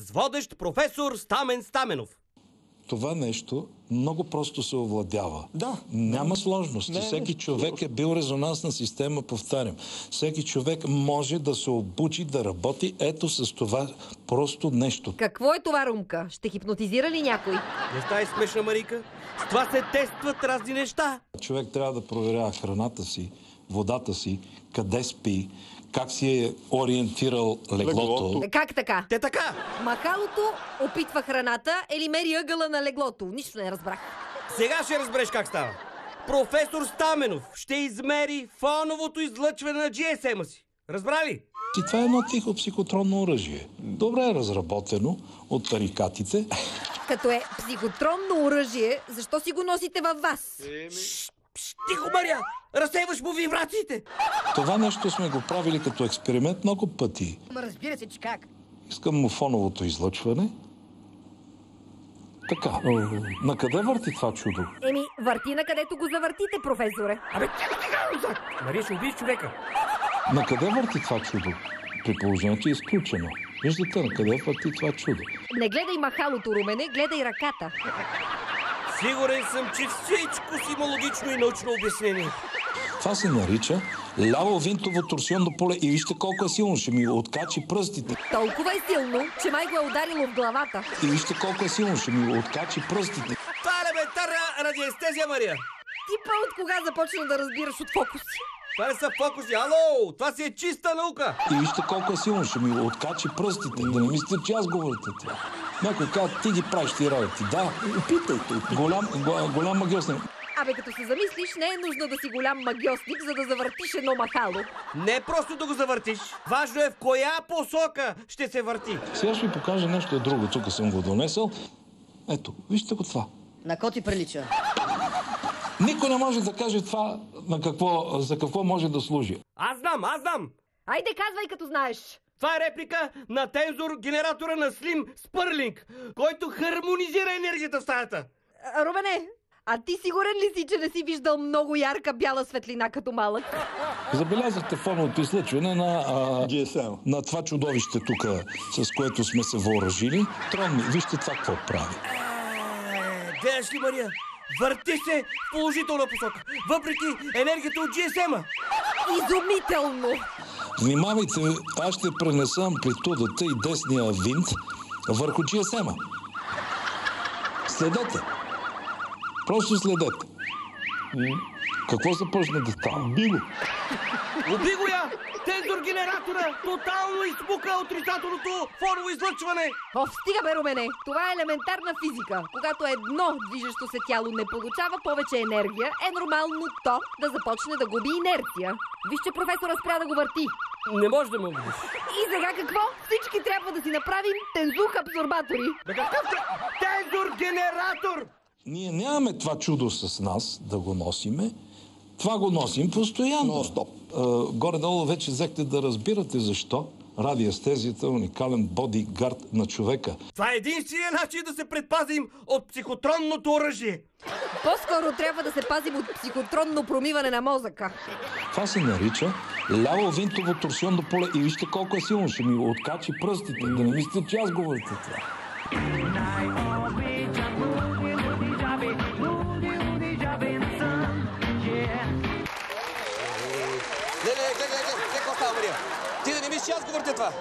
с водещ професор Стамен Стаменов. Това нещо много просто се овладява. Да. Няма сложности. Всеки човек е бил резонансна система, повтарям. Всеки човек може да се обучи да работи ето с това просто нещо. Какво е това, Румка? Ще хипнотизира ли някой? Не стай смешна, Марийка. С това се тестват разни неща. Човек трябва да проверява храната си, водата си, къде спи, как си е ориентирал леглото. Как така? Те така. Махалото опитва храната или мери ъгъла на леглото. Нищо не разбрах. Сега ще разбереш как става. Професор Стаменов ще измери фоновото излъчване на GSM-а си. Разбра ли? И това е едно тихо психотронно оръжие. Добре е разработено от тарикатите. Като е психотронно оръжие, защо си го носите във вас? Тихо, Мария! Разсейваш му вибрациите! Това нещо сме го правили като експеримент много пъти. Ма разбира се, че как? Искам му фоновото излъчване. Така. На къде върти това чудо? Върти на където го завъртите, професоре. Абе, Мария, ще убиеш човека. На къде върти това чудо? При положение, че е изключено. Виждате на къде върти това чудо. Не гледай махалото, Румене, гледай ръката. Сигурен съм, че всичко си има логично и научно обяснение. Това се нарича ляво винтово торсионно поле и вижте колко е силно. Ще ми откачи пръстите. Толкова е силно, че май го е ударило в главата. И вижте колко е силно. Ще ми откачи пръстите. Това е елементарна радиестезия, Мария. Ти от кога започна да разбираш от фокуси? Това не са фокуси. Ало! Това си е чиста наука. И вижте колко е силно. Ще ми откачи пръстите. Да не мислите, че аз говорите това. Някой казва, ти ги правиш ти работи. Да, опитайте. Голям магиосник. Абе, като се замислиш, не е нужно да си голям магиосник, за да завъртиш едно махало. Не просто да го завъртиш. Важно е в коя посока ще се върти. Сега ще ви покажа нещо друго. Тук съм го донесъл. Ето, вижте го това. На ко ти прилича? Никой не може да каже това за какво може да служи. Аз знам. Айде, казвай като знаеш. Това е реплика на тензор генератора на Слим Спърлинг, който хармонизира енергията в стаята. Румене, а ти сигурен ли си, че не си виждал много ярка бяла светлина като малък? Забелязахте фоновото излъчване на това чудовище тук, с което сме се въоръжили. Тронни, вижте това какво прави. Гледаш ли, Мария? Върти се в положителна посока, въпреки енергията от GSM-а. Изумително! Внимавайте, аз ще пренеса амплитудата и десния винт върху GSM-а. Следете. Просто следете. Какво започна да става? Уби го я! Тензор генератора тотално изпука отрицателното фоново излъчване! Стига бе, Румене! Това е елементарна физика. Когато едно движещо се тяло не получава повече енергия, е нормално то да започне да губи инерция. Виж, че професора спря да го върти. Не може да ме убедиш. И сега какво? Всички трябва да си направим тензух абсорбатори. Какъв тензор генератор? Ние нямаме това чудо с нас да го носиме. Това го носим постоянно. Горе-долу вече взехте да разбирате защо радиестезията е уникален бодигард на човека. Това е единственият начин да се предпазим от психотронното оръжие. По-скоро трябва да се пазим от психотронно промиване на мозъка. Това се нарича ляво винтово торсионно поле и вижте колко е силно. Ще ми откачи пръстите. Да не мислите, че аз говорите това. Гледай, какво става, Мария? Ти да не мислиш, че аз го въртя това.